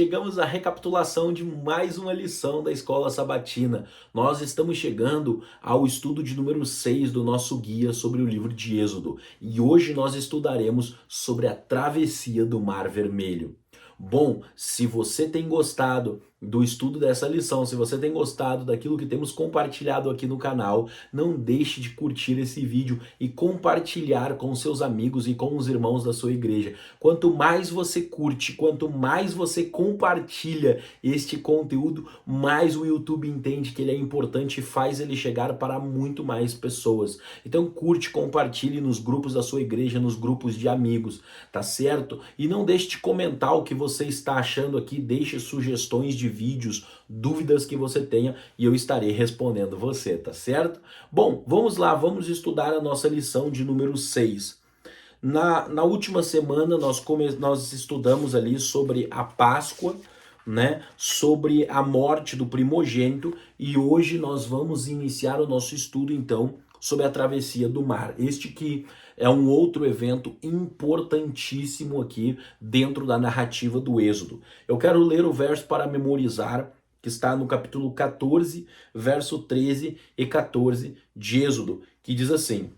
Chegamos à recapitulação de mais uma lição da Escola Sabatina. Nós estamos chegando ao estudo de número 6 do nosso guia sobre o livro de Êxodo. E hoje nós estudaremos sobre a travessia do Mar Vermelho. Bom, se você tem gostado do estudo dessa lição, se você tem gostado daquilo que temos compartilhado aqui no canal, não deixe de curtir esse vídeo e compartilhar com seus amigos e com os irmãos da sua igreja. Quanto mais você curte, quanto mais você compartilha este conteúdo, mais o YouTube entende que ele é importante e faz ele chegar para muito mais pessoas. Então curte, compartilhe nos grupos da sua igreja, nos grupos de amigos, tá certo? E não deixe de comentar o que você está achando aqui, deixe sugestões de vídeos, dúvidas que você tenha e eu estarei respondendo você, tá certo? Bom, vamos lá, vamos estudar a nossa lição de número 6. Na última semana nós estudamos ali sobre a Páscoa, né? Sobre a morte do primogênito e hoje nós vamos iniciar o nosso estudo então sobre a travessia do mar. Este que é um outro evento importantíssimo aqui dentro da narrativa do Êxodo. Eu quero ler o verso para memorizar, que está no capítulo 14, verso 13 e 14 de Êxodo, que diz assim: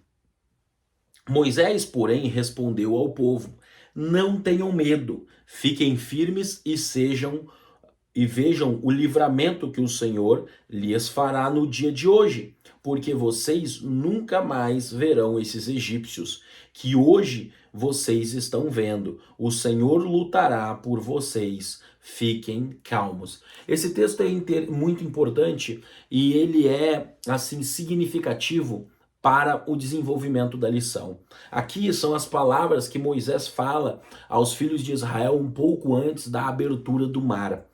Moisés, porém, respondeu ao povo: Não tenham medo, fiquem firmes e vejam o livramento que o Senhor lhes fará no dia de hoje, porque vocês nunca mais verão esses egípcios que hoje vocês estão vendo. O Senhor lutará por vocês. Fiquem calmos. Esse texto é muito importante e ele é assim significativo para o desenvolvimento da lição. Aqui são as palavras que Moisés fala aos filhos de Israel um pouco antes da abertura do mar.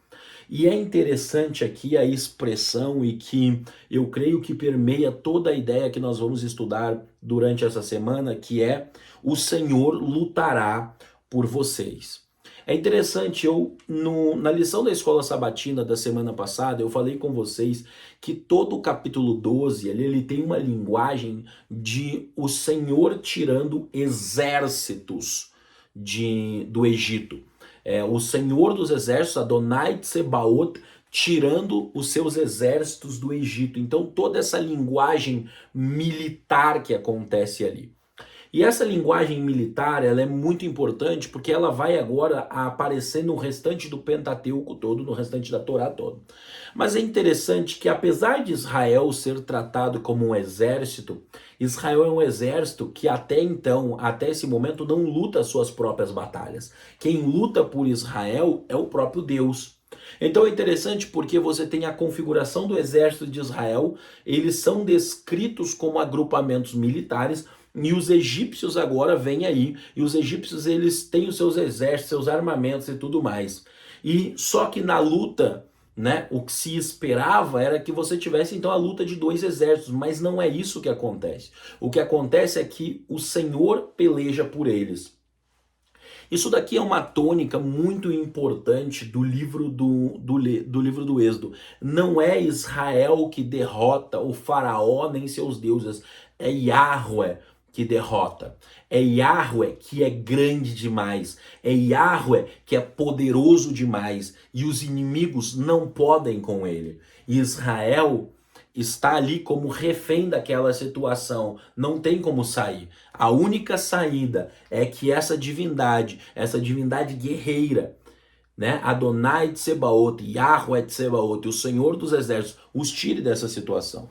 E é interessante aqui a expressão e que eu creio que permeia toda a ideia que nós vamos estudar durante essa semana, que é: o Senhor lutará por vocês. É interessante, na lição da Escola Sabatina da semana passada, eu falei com vocês que todo o capítulo 12, ele tem uma linguagem de o Senhor tirando exércitos do Egito. O Senhor dos Exércitos, Adonai Tsebaot, tirando os seus exércitos do Egito. Então toda essa linguagem militar que acontece ali. E essa linguagem militar, ela é muito importante porque ela vai agora aparecer no restante do Pentateuco todo, no restante da Torá todo. Mas é interessante que apesar de Israel ser tratado como um exército, Israel é um exército que até então, até esse momento, não luta as suas próprias batalhas. Quem luta por Israel é o próprio Deus. Então é interessante porque você tem a configuração do exército de Israel, eles são descritos como agrupamentos militares, e os egípcios agora vêm aí, e os egípcios eles têm os seus exércitos, seus armamentos e tudo mais. E só que na luta, né, o que se esperava era que você tivesse então a luta de dois exércitos, mas não é isso que acontece. O que acontece é que o Senhor peleja por eles. Isso daqui é uma tônica muito importante do livro do livro do Êxodo. Não é Israel que derrota o faraó nem seus deuses, é Yahweh que derrota. É Yahweh que é grande demais. É Yahweh que é poderoso demais. E os inimigos não podem com ele. Israel está ali como refém daquela situação, não tem como sair. A única saída é que essa divindade guerreira, né, Adonai Tsebaot, Yahweh Tsebaot, o Senhor dos Exércitos, os tire dessa situação.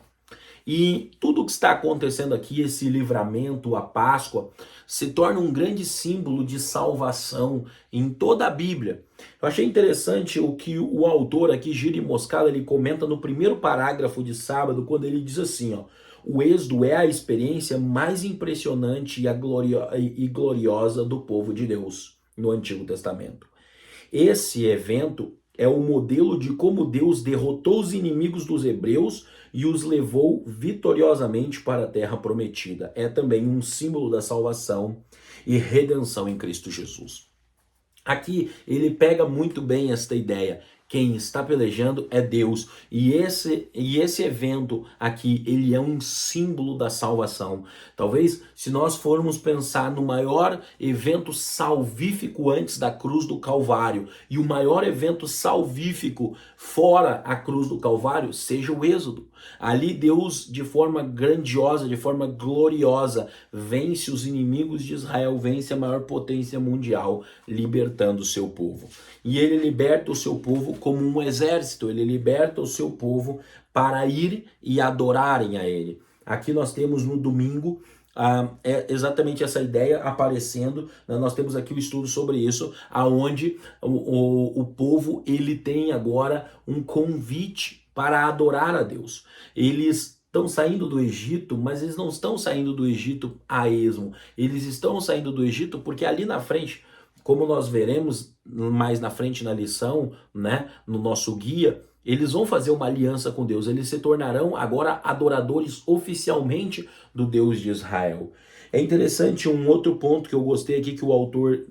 E tudo o que está acontecendo aqui, esse livramento, a Páscoa, se torna um grande símbolo de salvação em toda a Bíblia. Eu achei interessante o que o autor aqui, Giri Moscala, ele comenta no primeiro parágrafo de sábado, quando ele diz assim, ó: o Êxodo é a experiência mais impressionante e gloriosa do povo de Deus no Antigo Testamento. Esse evento é o modelo de como Deus derrotou os inimigos dos hebreus e os levou vitoriosamente para a terra prometida. É também um símbolo da salvação e redenção em Cristo Jesus. Aqui ele pega muito bem esta ideia Quem está pelejando é Deus. E esse evento aqui, ele é um símbolo da salvação. Talvez, se nós formos pensar no maior evento salvífico antes da cruz do Calvário e o maior evento salvífico fora a cruz do Calvário, seja o Êxodo. Ali Deus, de forma grandiosa, de forma gloriosa, vence os inimigos de Israel, vence a maior potência mundial, libertando o seu povo. E ele liberta o seu povo como um exército, ele liberta o seu povo para ir e adorarem a ele. Aqui nós temos no domingo é exatamente essa ideia aparecendo, né? Nós temos aqui o estudo sobre isso, aonde o povo ele tem agora um convite para adorar a Deus. Eles estão saindo do Egito, mas eles não estão saindo do Egito a esmo. Eles estão saindo do Egito porque ali na frente, como nós veremos mais na frente na lição, né, no nosso guia, eles vão fazer uma aliança com Deus. Eles se tornarão agora adoradores oficialmente do Deus de Israel. É interessante um outro ponto que eu gostei aqui que o autor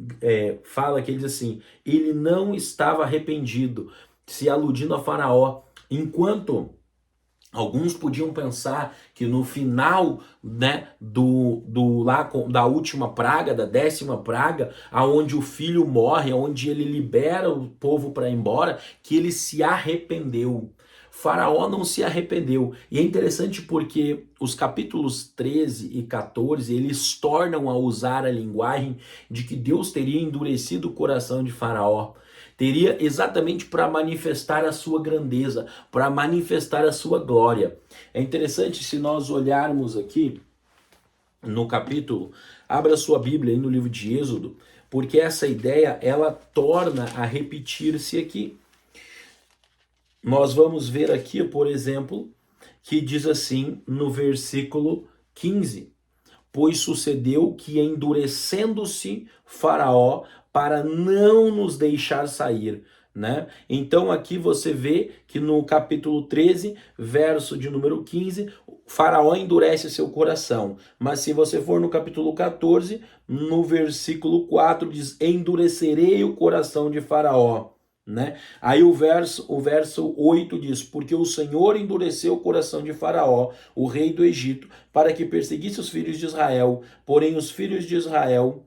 fala, que ele diz assim, ele não estava arrependido, se aludindo a Faraó, enquanto alguns podiam pensar que no final, né, da última praga, da 10ª praga, aonde o filho morre, aonde ele libera o povo para ir embora, que ele se arrependeu. Faraó não se arrependeu. E é interessante porque os capítulos 13 e 14, eles tornam a usar a linguagem de que Deus teria endurecido o coração de Faraó. Teria exatamente para manifestar a sua grandeza, para manifestar a sua glória. É interessante se nós olharmos aqui no capítulo, abra sua Bíblia aí no livro de Êxodo, porque essa ideia ela torna a repetir-se aqui. Nós vamos ver aqui, por exemplo, que diz assim no versículo 15: pois sucedeu que endurecendo-se Faraó para não nos deixar sair, né? Então aqui você vê que no capítulo 13, verso de número 15, Faraó endurece seu coração. Mas se você for no capítulo 14, no versículo 4 diz: endurecerei o coração de Faraó. Né? Aí o verso 8 diz: porque o Senhor endureceu o coração de Faraó, o rei do Egito, para que perseguisse os filhos de Israel, porém os filhos de Israel,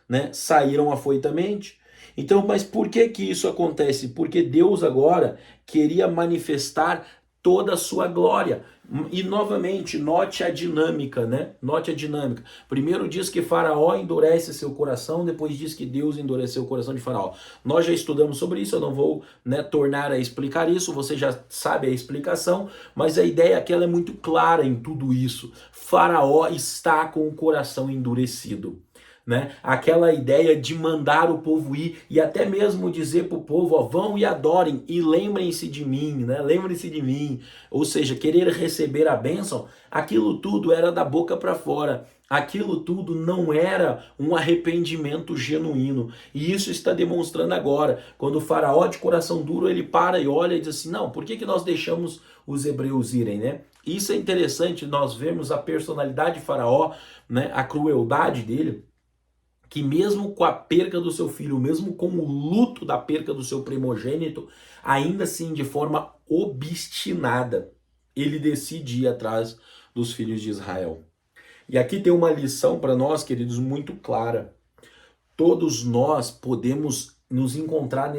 né, saíram afoitamente. Então, mas por que que isso acontece? Porque Deus agora queria manifestar toda a sua glória. E novamente, note a dinâmica, né? Note a dinâmica. Primeiro diz que Faraó endurece seu coração, depois diz que Deus endureceu o coração de Faraó. Nós já estudamos sobre isso, eu não vou, né, tornar a explicar isso, você já sabe a explicação, mas a ideia aqui ela é muito clara em tudo isso. Faraó está com o coração endurecido. Né? Aquela ideia de mandar o povo ir e até mesmo dizer para o povo, ó, vão e adorem e lembrem-se de mim, né? Lembrem-se de mim, ou seja, querer receber a bênção, aquilo tudo era da boca para fora. Aquilo tudo não era um arrependimento genuíno. E isso está demonstrando agora. Quando o faraó de coração duro, ele para e olha e diz assim, não, por que que nós deixamos os hebreus irem, né? Isso é interessante, nós vemos a personalidade de Faraó, né? A crueldade dele, que mesmo com a perca do seu filho, mesmo com o luto da perca do seu primogênito, ainda assim, de forma obstinada, ele decide ir atrás dos filhos de Israel. E aqui tem uma lição para nós, queridos, muito clara. Todos nós podemos nos encontrar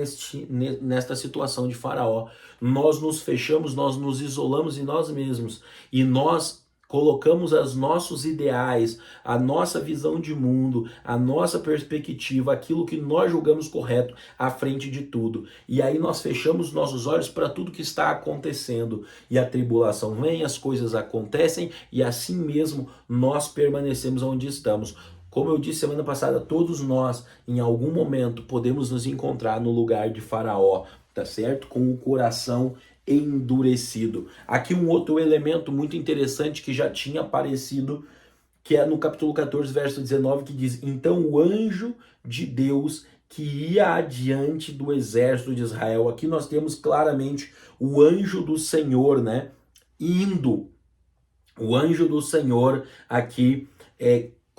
nesta situação de Faraó. Nós nos fechamos, nós nos isolamos em nós mesmos e nós colocamos os nossos ideais, a nossa visão de mundo, a nossa perspectiva, aquilo que nós julgamos correto à frente de tudo. E aí nós fechamos nossos olhos para tudo que está acontecendo. E a tribulação vem, as coisas acontecem e assim mesmo nós permanecemos onde estamos. Como eu disse semana passada, todos nós, em algum momento, podemos nos encontrar no lugar de Faraó, tá certo? Com o coração endurecido. Aqui um outro elemento muito interessante que já tinha aparecido, que é no capítulo 14, verso 19, que diz: então o anjo de Deus que ia adiante do exército de Israel. Aqui nós temos claramente o anjo do Senhor, né? Indo. O anjo do Senhor aqui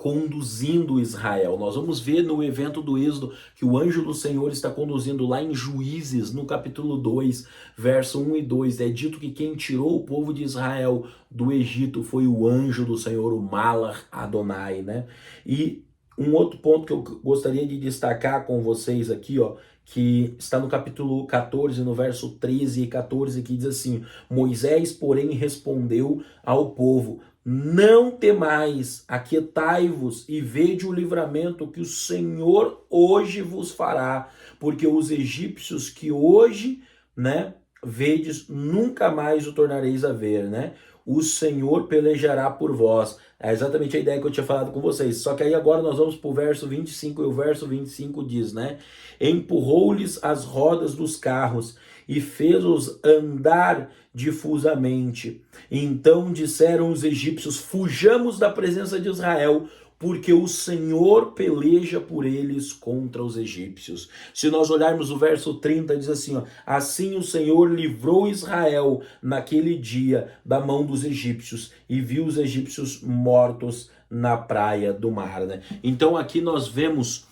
conduzindo Israel. Nós vamos ver no evento do Êxodo que o anjo do Senhor está conduzindo lá em Juízes, no capítulo 2, verso 1 e 2. É dito que quem tirou o povo de Israel do Egito foi o anjo do Senhor, o Malach Adonai, né? E um outro ponto que eu gostaria de destacar com vocês aqui, ó, que está no capítulo 14, no verso 13 e 14, que diz assim: Moisés, porém, respondeu ao povo: não temais, aquietai-vos e vede o livramento que o Senhor hoje vos fará, porque os egípcios que hoje, né, vedes, nunca mais o tornareis a ver, né? O Senhor pelejará por vós. É exatamente a ideia que eu tinha falado com vocês. Só que aí agora nós vamos para o verso 25, e o verso 25 diz, né? Empurrou-lhes as rodas dos carros e fez-os andar difusamente. Então disseram os egípcios: fujamos da presença de Israel, porque o Senhor peleja por eles contra os egípcios. Se nós olharmos o verso 30, diz assim, ó, assim o Senhor livrou Israel naquele dia da mão dos egípcios e viu os egípcios mortos na praia do mar, né? Então aqui nós vemos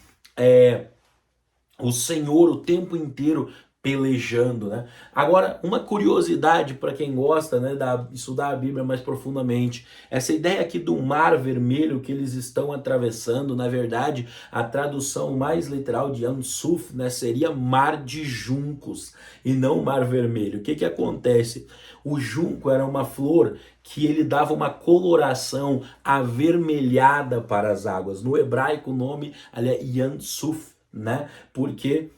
o Senhor o tempo inteiro pelejando, né? Agora, uma curiosidade para quem gosta, né, de estudar a Bíblia mais profundamente, essa ideia aqui do Mar Vermelho que eles estão atravessando, na verdade, a tradução mais literal de Ansuf, né, seria Mar de Juncos e não Mar Vermelho. O que que acontece? O junco era uma flor que ele dava uma coloração avermelhada para as águas. No hebraico o nome é Yansuf, né? Porque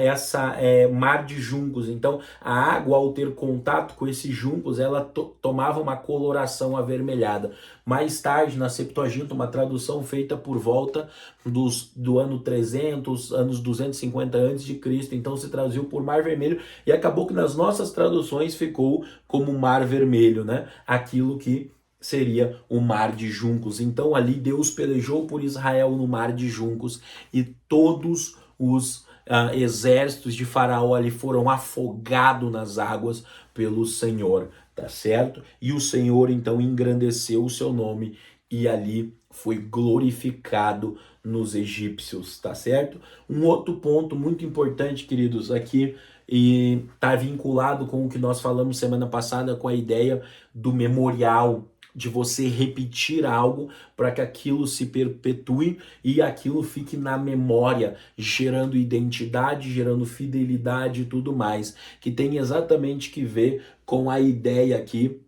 essa mar de juncos, então a água ao ter contato com esses juncos, ela tomava uma coloração avermelhada. Mais tarde, na Septuaginta, uma tradução feita por volta do ano 300, anos 250 a.C., então se traduziu por Mar Vermelho e acabou que nas nossas traduções ficou como Mar Vermelho, né? Aquilo que seria o Mar de Juncos. Então ali Deus pelejou por Israel no Mar de Juncos e todos os exércitos de Faraó ali foram afogados nas águas pelo Senhor, tá certo? E o Senhor então engrandeceu o seu nome e ali foi glorificado nos egípcios, tá certo? Um outro ponto muito importante, queridos, aqui e tá vinculado com o que nós falamos semana passada, com a ideia do memorial, de você repetir algo para que aquilo se perpetue e aquilo fique na memória, gerando identidade, gerando fidelidade e tudo mais, que tem exatamente que ver com a ideia aqui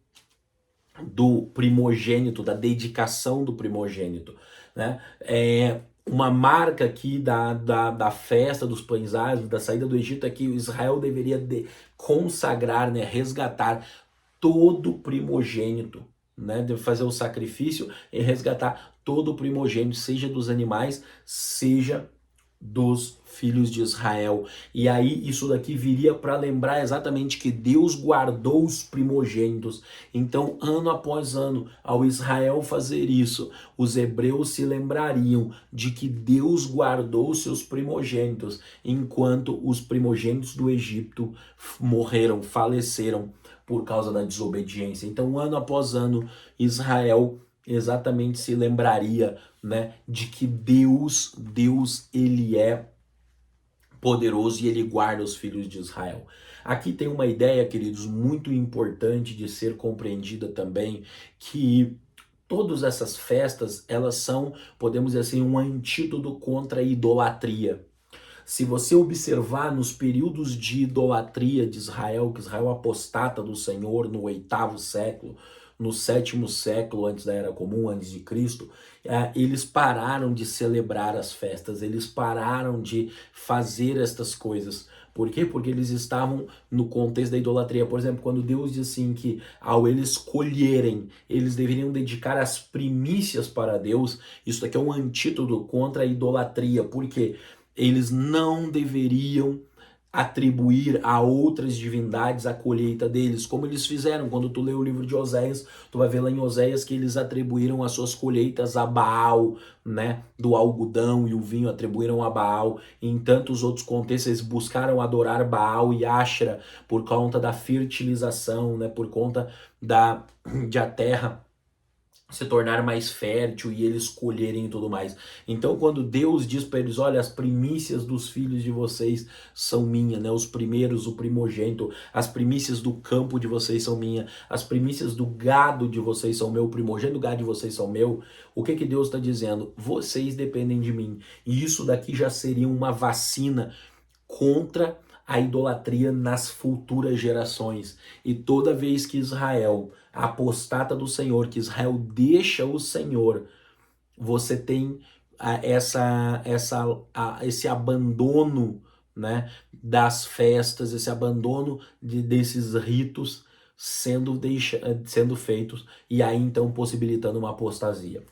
do primogênito, da dedicação do primogênito, né? Uma marca aqui da festa dos pães ázimos, da saída do Egito, é que Israel deveria consagrar, né, resgatar todo primogênito, né? Deve fazer o sacrifício e resgatar todo o primogênito, seja dos animais, seja dos filhos de Israel. E aí isso daqui viria para lembrar exatamente que Deus guardou os primogênitos. Então, ano após ano, ao Israel fazer isso, os hebreus se lembrariam de que Deus guardou os seus primogênitos, enquanto os primogênitos do Egito morreram, faleceram por causa da desobediência. Então, ano após ano, Israel exatamente se lembraria, né, de que Deus, ele é poderoso e ele guarda os filhos de Israel. Aqui tem uma ideia, queridos, muito importante de ser compreendida também, que todas essas festas, elas são, podemos dizer assim, um antídoto contra a idolatria. Se você observar nos períodos de idolatria de Israel, que Israel apostata do Senhor no 8º século, no 7º século antes da Era Comum, antes de Cristo, eles pararam de celebrar as festas, eles pararam de fazer estas coisas. Por quê? Porque eles estavam no contexto da idolatria. Por exemplo, quando Deus diz assim que ao eles colherem, eles deveriam dedicar as primícias para Deus, isso daqui é um antídoto contra a idolatria. Por quê? Eles não deveriam atribuir a outras divindades a colheita deles, como eles fizeram. Quando tu lê o livro de Oséias, tu vai ver lá em Oséias que eles atribuíram as suas colheitas a Baal, né? Do algodão e o vinho atribuíram a Baal. Em tantos outros contextos, eles buscaram adorar Baal e Ashra por conta da fertilização, né? Por conta de a terra se tornar mais fértil e eles colherem e tudo mais. Então, quando Deus diz para eles, olha, as primícias dos filhos de vocês são minha, né? Os primeiros, o primogênito, as primícias do campo de vocês são minha, as primícias do gado de vocês são meu, o primogênito do gado de vocês são meu. O que que Deus está dizendo? Vocês dependem de mim. E isso daqui já seria uma vacina contra a idolatria nas futuras gerações. E toda vez que Israel apostata do Senhor, que Israel deixa o Senhor, você tem esse abandono, né, das festas, esse abandono desses ritos sendo feitos, e aí então possibilitando uma apostasia.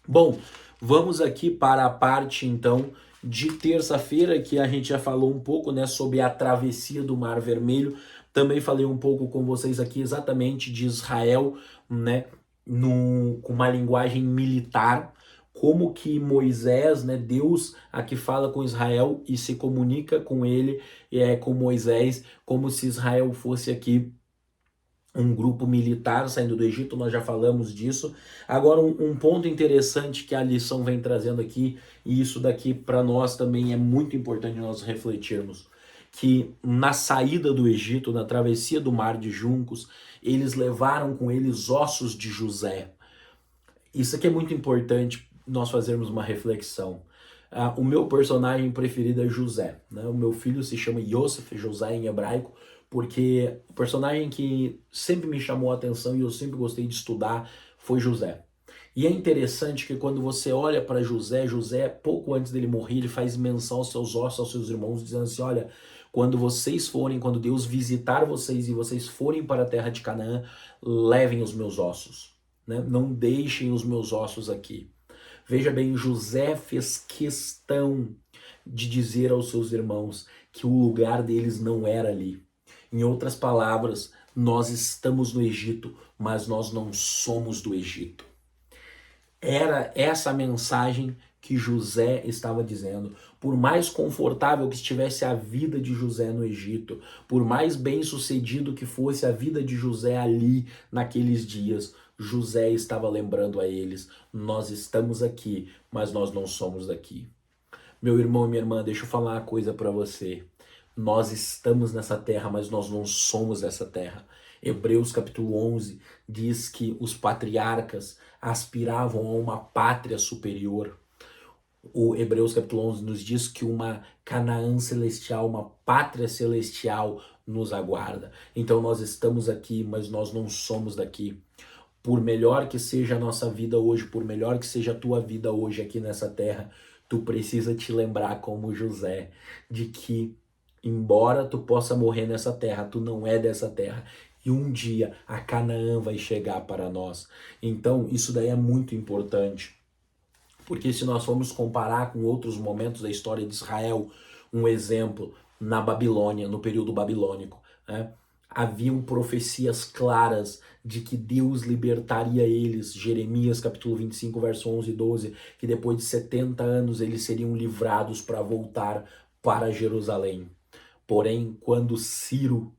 Bom, vamos aqui para a parte então de terça-feira, que a gente já falou um pouco, né, sobre a travessia do Mar Vermelho. Também falei um pouco com vocês aqui exatamente de Israel, né, com uma linguagem militar, como que Moisés, né, Deus aqui fala com Israel e se comunica com ele, com Moisés, como se Israel fosse aqui um grupo militar saindo do Egito, nós já falamos disso. Agora, um ponto interessante que a lição vem trazendo aqui, e isso daqui para nós também é muito importante nós refletirmos, que na saída do Egito, na travessia do Mar de Juncos, eles levaram com eles ossos de José. Isso aqui é muito importante nós fazermos uma reflexão. O meu personagem preferido é José, né? O meu filho se chama Yosef, José em hebraico, porque o personagem que sempre me chamou a atenção e eu sempre gostei de estudar foi José. E é interessante que quando você olha para José, José, pouco antes dele morrer, ele faz menção aos seus ossos, aos seus irmãos, dizendo assim, olha, quando Deus visitar vocês e vocês forem para a terra de Canaã, levem os meus ossos, né? Não deixem os meus ossos aqui. Veja bem, José fez questão de dizer aos seus irmãos que o lugar deles não era ali. Em outras palavras, nós estamos no Egito, mas nós não somos do Egito. Era essa a mensagem que José estava dizendo. Por mais confortável que estivesse a vida de José no Egito, por mais bem-sucedido que fosse a vida de José ali naqueles dias, José estava lembrando a eles, nós estamos aqui, mas nós não somos daqui. Meu irmão e minha irmã, deixa eu falar uma coisa para você. Nós estamos nessa terra, mas nós não somos dessa terra. Hebreus capítulo 11 diz que os patriarcas aspiravam a uma pátria superior. O Hebreus capítulo 11 nos diz que uma Canaã celestial, uma pátria celestial nos aguarda. Então nós estamos aqui, mas nós não somos daqui. Por melhor que seja a nossa vida hoje, por melhor que seja a tua vida hoje aqui nessa terra, tu precisa te lembrar como José, de que embora tu possa morrer nessa terra, tu não é dessa terra. E um dia a Canaã vai chegar para nós. Então isso daí é muito importante. Porque se nós formos comparar com outros momentos da história de Israel, um exemplo, na Babilônia, no período babilônico, né? Haviam profecias claras de que Deus libertaria eles. Jeremias capítulo 25, verso 11 e 12, que depois de 70 anos eles seriam livrados para voltar para Jerusalém. Porém, quando Ciro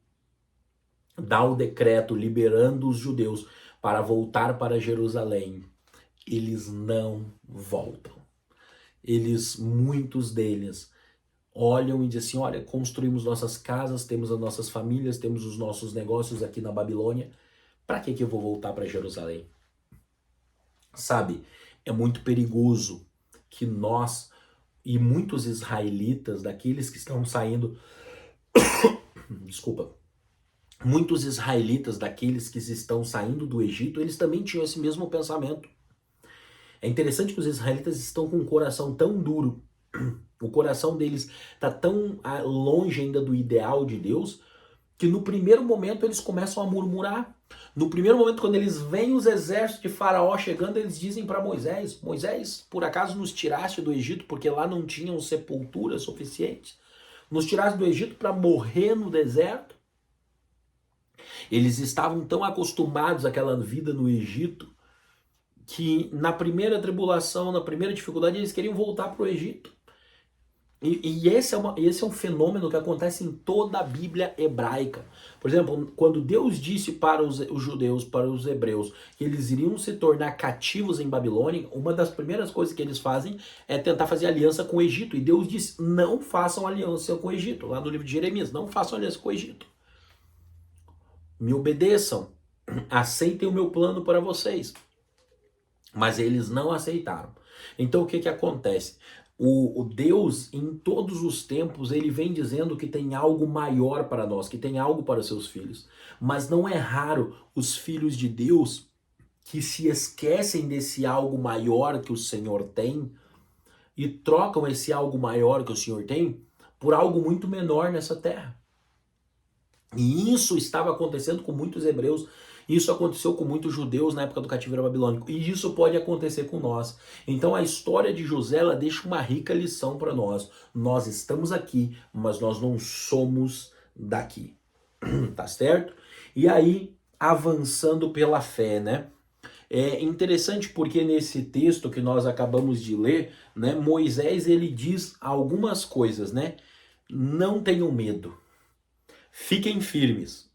dá o decreto liberando os judeus para voltar para Jerusalém, eles não voltam. Muitos deles, olham e dizem assim, olha, construímos nossas casas, temos as nossas famílias, temos os nossos negócios aqui na Babilônia, para que eu vou voltar para Jerusalém? Sabe, é muito perigoso que nós e muitos israelitas, daqueles que estão saindo, desculpa, muitos israelitas daqueles que estão saindo do Egito, eles também tinham esse mesmo pensamento. É interessante que os israelitas estão com um coração tão duro, o coração deles está tão longe ainda do ideal de Deus, que no primeiro momento eles começam a murmurar. No primeiro momento, quando eles veem os exércitos de Faraó chegando, eles dizem para Moisés, Moisés, por acaso nos tiraste do Egito porque lá não tinham sepulturas suficientes? Nos tiraste do Egito para morrer no deserto? Eles estavam tão acostumados àquela vida no Egito, que na primeira tribulação, na primeira dificuldade, eles queriam voltar para o Egito. E esse é um fenômeno que acontece em toda a Bíblia hebraica. Por exemplo, quando Deus disse para os judeus, para os hebreus, que eles iriam se tornar cativos em Babilônia, uma das primeiras coisas que eles fazem é tentar fazer aliança com o Egito. E Deus disse: não façam aliança com o Egito. Lá no livro de Jeremias, não façam aliança com o Egito. Me obedeçam, aceitem o meu plano para vocês. Mas eles não aceitaram. Então o que que acontece? O Deus, em todos os tempos, ele vem dizendo que tem algo maior para nós, que tem algo para seus filhos. Mas não é raro os filhos de Deus que se esquecem desse algo maior que o Senhor tem e trocam esse algo maior que o Senhor tem por algo muito menor nessa terra. E isso estava acontecendo com muitos hebreus, isso aconteceu com muitos judeus na época do cativeiro babilônico, e isso pode acontecer com nós. Então a história de José, ela deixa uma rica lição para nós. Nós estamos aqui, mas nós não somos daqui. Tá certo? E aí, avançando pela fé, né? É interessante porque nesse texto que nós acabamos de ler, né, Moisés ele diz algumas coisas, né? Não tenham medo. Fiquem firmes.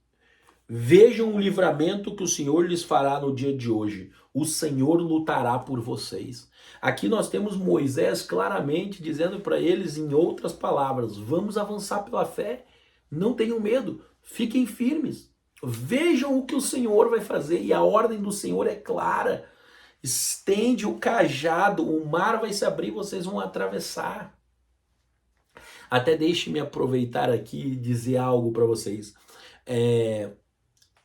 Vejam o livramento que o Senhor lhes fará no dia de hoje. O Senhor lutará por vocês. Aqui nós temos Moisés claramente dizendo para eles, em outras palavras: vamos avançar pela fé. Não tenham medo. Fiquem firmes. Vejam o que o Senhor vai fazer. E a ordem do Senhor é clara. Estende o cajado, o mar vai se abrir, vocês vão atravessar. Até deixe-me aproveitar aqui e dizer algo para vocês.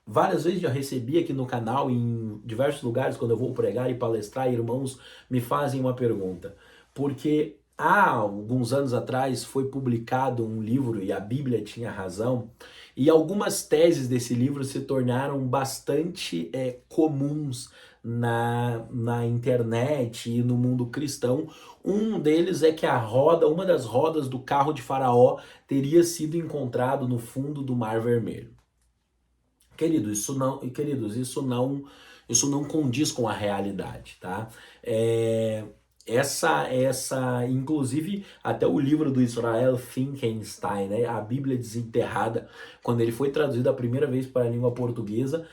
Várias vezes já recebi aqui no canal, em diversos lugares, quando eu vou pregar e palestrar, irmãos me fazem uma pergunta. Porque há alguns anos atrás foi publicado um livro, e a Bíblia tinha razão, e algumas teses desse livro se tornaram bastante comuns na internet e no mundo cristão. Um deles é que uma das rodas do carro de Faraó teria sido encontrado no fundo do Mar Vermelho. Queridos, isso não condiz com a realidade, tá? Inclusive, até o livro do Israel Finkelstein, né, a Bíblia Desenterrada, quando ele foi traduzido a primeira vez para a língua portuguesa,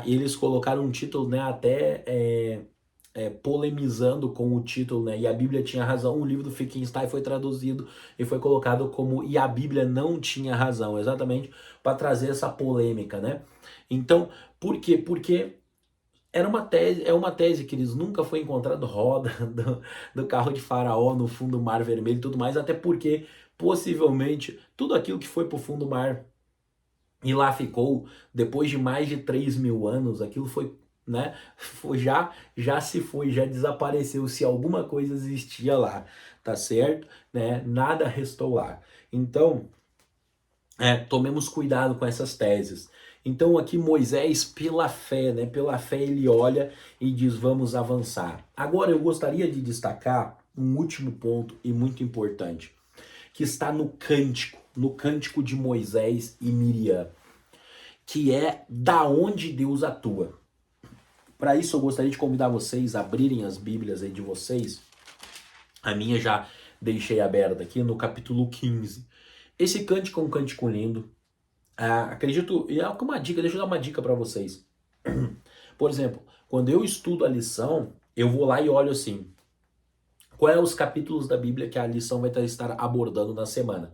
eles colocaram um título, né, até polemizando com o título, né? E a Bíblia tinha razão. O livro do Finkelstein foi traduzido e foi colocado como E a Bíblia não tinha razão, exatamente para trazer essa polêmica, né? Então, por quê? Porque é uma tese que eles nunca foi encontrado roda do carro de Faraó no fundo do Mar Vermelho e tudo mais, até porque possivelmente tudo aquilo que foi para o fundo do mar e lá ficou, depois de mais de 3.000 anos, aquilo foi, né? Já se foi, já desapareceu, se alguma coisa existia lá, tá certo? Né? Nada restou lá. Então, tomemos cuidado com essas teses. Então aqui Moisés, pela fé, né? Pela fé ele olha e diz, vamos avançar. Agora eu gostaria de destacar um último ponto e muito importante, que está no cântico de Moisés e Miriam, que é da onde Deus atua. Para isso eu gostaria de convidar vocês a abrirem as Bíblias aí de vocês. A minha já deixei aberta aqui no capítulo 15. Esse cântico é um cântico lindo. Acredito, e é uma dica, deixa eu dar uma dica para vocês. Por exemplo, quando eu estudo a lição, eu vou lá e olho assim, quais são os capítulos da Bíblia que a lição vai estar abordando na semana.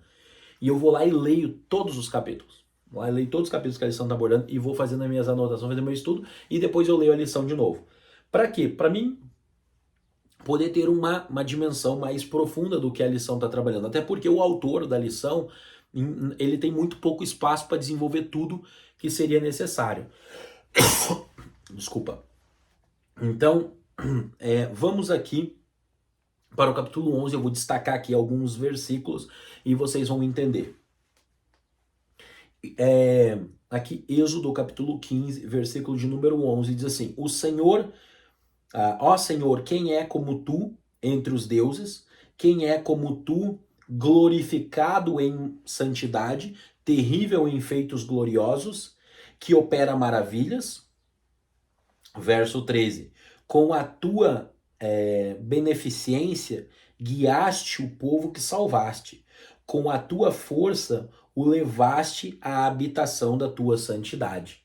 E eu vou lá e leio todos os capítulos. Vou lá e leio todos os capítulos que a lição está abordando e vou fazendo as minhas anotações, fazendo meu estudo, e depois eu leio a lição de novo. Para quê? Para mim poder ter uma dimensão mais profunda do que a lição está trabalhando. Até porque o autor da lição, ele tem muito pouco espaço para desenvolver tudo que seria necessário. Desculpa. Então, vamos aqui para o capítulo 11. Eu vou destacar aqui alguns versículos e vocês vão entender. Aqui, Êxodo, capítulo 15, versículo de número 11, diz assim: O Senhor, ó Senhor, quem é como tu entre os deuses? Quem é como tu, glorificado em santidade, terrível em feitos gloriosos, que opera maravilhas? Verso 13: Com a tua beneficência guiaste o povo que salvaste, com a tua força o levaste à habitação da tua santidade.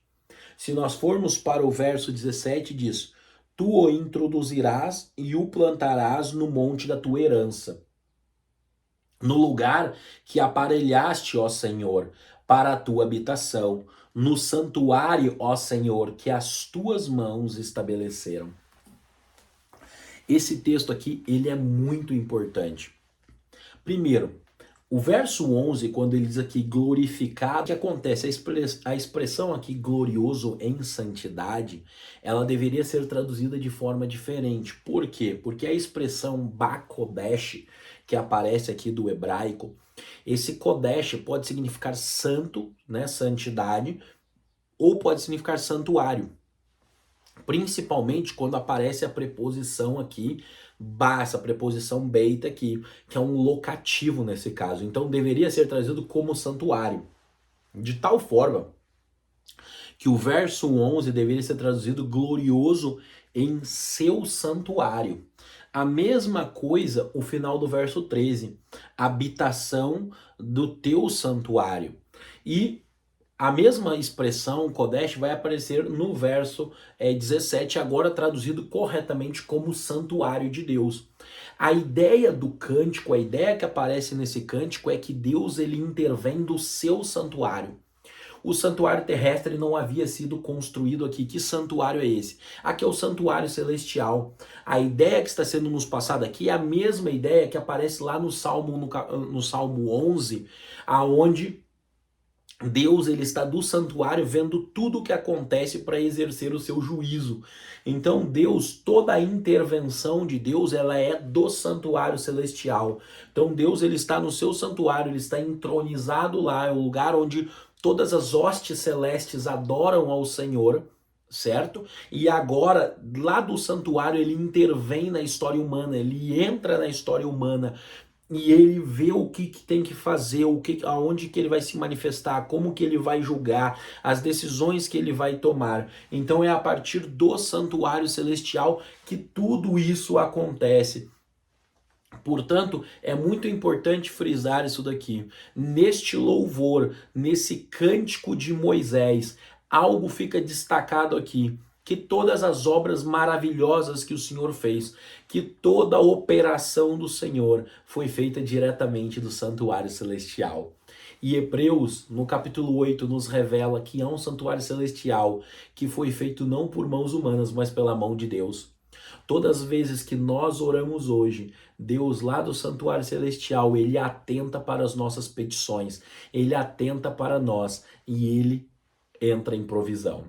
Se nós formos para o verso 17, diz: Tu o introduzirás e o plantarás no monte da tua herança, no lugar que aparelhaste, ó Senhor, para a tua habitação, no santuário, ó Senhor, que as tuas mãos estabeleceram. Esse texto aqui, ele é muito importante. Primeiro, o verso 11, quando ele diz aqui glorificado, o que acontece? A expressão aqui glorioso em santidade, ela deveria ser traduzida de forma diferente. Por quê? Porque a expressão Bakodesh, que aparece aqui do hebraico, esse Kodesh pode significar santo, né, santidade, ou pode significar santuário. Principalmente quando aparece a preposição aqui, essa preposição beita aqui, que é um locativo nesse caso. Então deveria ser trazido como santuário. De tal forma que o verso 11 deveria ser traduzido glorioso em seu santuário. A mesma coisa o final do verso 13, habitação do teu santuário. E a mesma expressão, Kodesh, vai aparecer no verso 17, agora traduzido corretamente como santuário de Deus. A ideia do cântico, a ideia que aparece nesse cântico é que Deus ele intervém do seu santuário. O santuário terrestre não havia sido construído aqui. Que santuário é esse? Aqui é o santuário celestial. A ideia que está sendo nos passada aqui é a mesma ideia que aparece lá no Salmo 11, aonde Deus ele está do santuário vendo tudo o que acontece para exercer o seu juízo. Então Deus, toda a intervenção de Deus, ela é do santuário celestial. Então Deus ele está no seu santuário, ele está entronizado lá, é o lugar onde todas as hostes celestes adoram ao Senhor, certo? E agora, lá do santuário, ele intervém na história humana, ele entra na história humana e ele vê o que tem que fazer, aonde que ele vai se manifestar, como que ele vai julgar, as decisões que ele vai tomar. Então é a partir do santuário celestial que tudo isso acontece. Portanto, é muito importante frisar isso daqui. Neste louvor, nesse cântico de Moisés, algo fica destacado aqui. Que todas as obras maravilhosas que o Senhor fez, que toda a operação do Senhor foi feita diretamente do santuário celestial. E Hebreus, no capítulo 8, nos revela que há um santuário celestial que foi feito não por mãos humanas, mas pela mão de Deus. Todas as vezes que nós oramos hoje, Deus lá do santuário celestial, ele atenta para as nossas petições, ele atenta para nós e ele entra em provisão.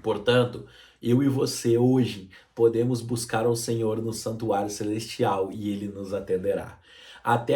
Portanto, eu e você hoje podemos buscar ao Senhor no santuário celestial e ele nos atenderá. Até